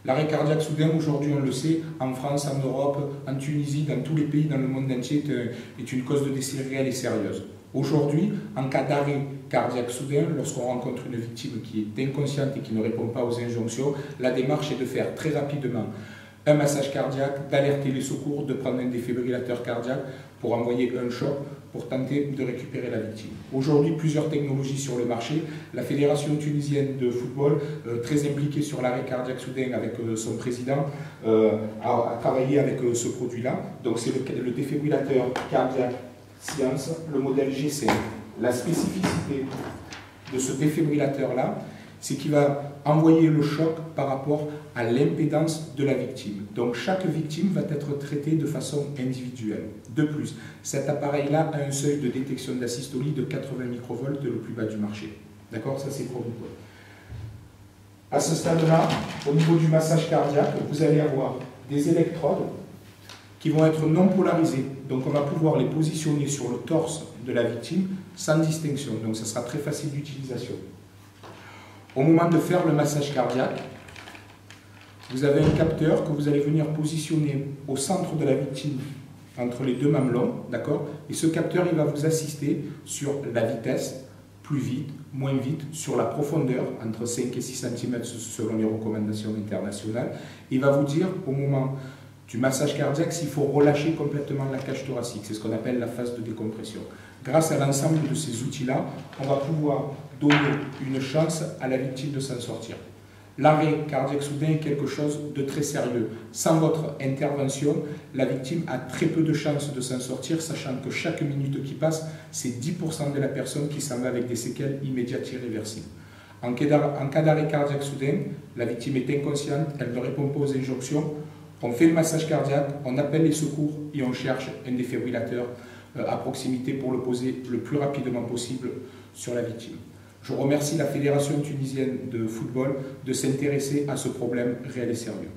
L'arrêt cardiaque soudain, aujourd'hui, on le sait, en France, en Europe, en Tunisie, dans tous les pays, dans le monde entier, est une cause de décès réelle et sérieuse. Aujourd'hui, en cas d'arrêt cardiaque soudain, lorsqu'on rencontre une victime qui est inconsciente et qui ne répond pas aux injonctions, la démarche est de faire très rapidement un massage cardiaque, d'alerter les secours, de prendre un défibrillateur cardiaque pour envoyer un choc pour tenter de récupérer la victime. Aujourd'hui, plusieurs technologies sur le marché. La Fédération tunisienne de football, très impliquée sur l'arrêt cardiaque soudain avec son président, a travaillé avec ce produit-là. Donc c'est le défibrillateur cardiaque Science, le modèle G5. La spécificité de ce défibrillateur-là, c'est qu'il va envoyer le choc par rapport à l'impédance de la victime. Donc chaque victime va être traitée de façon individuelle. De plus, cet appareil-là a un seuil de détection d'asystolie de 80 microvolts, le plus bas du marché. D'accord? Ça c'est pour nous. À ce stade-là, au niveau du massage cardiaque, vous allez avoir des électrodes qui vont être non polarisées. Donc on va pouvoir les positionner sur le torse de la victime sans distinction. Donc ça sera très facile d'utilisation. Au moment de faire le massage cardiaque, vous avez un capteur que vous allez venir positionner au centre de la victime, entre les deux mamelons, d'accord? Et ce capteur, il va vous assister sur la vitesse, plus vite, moins vite, sur la profondeur, entre 5 et 6 cm selon les recommandations internationales. Il va vous dire, au moment du massage cardiaque, s'il faut relâcher complètement la cage thoracique. C'est ce qu'on appelle la phase de décompression. Grâce à l'ensemble de ces outils-là, on va pouvoir donner une chance à la victime de s'en sortir. L'arrêt cardiaque soudain est quelque chose de très sérieux. Sans votre intervention, la victime a très peu de chances de s'en sortir, sachant que chaque minute qui passe, c'est 10% de la personne qui s'en va avec des séquelles immédiates irréversibles. En cas d'arrêt cardiaque soudain, la victime est inconsciente, elle ne répond pas aux injonctions. On fait le massage cardiaque, on appelle les secours et on cherche un défibrillateur à proximité pour le poser le plus rapidement possible sur la victime. Je remercie la Fédération tunisienne de football de s'intéresser à ce problème réel et sérieux.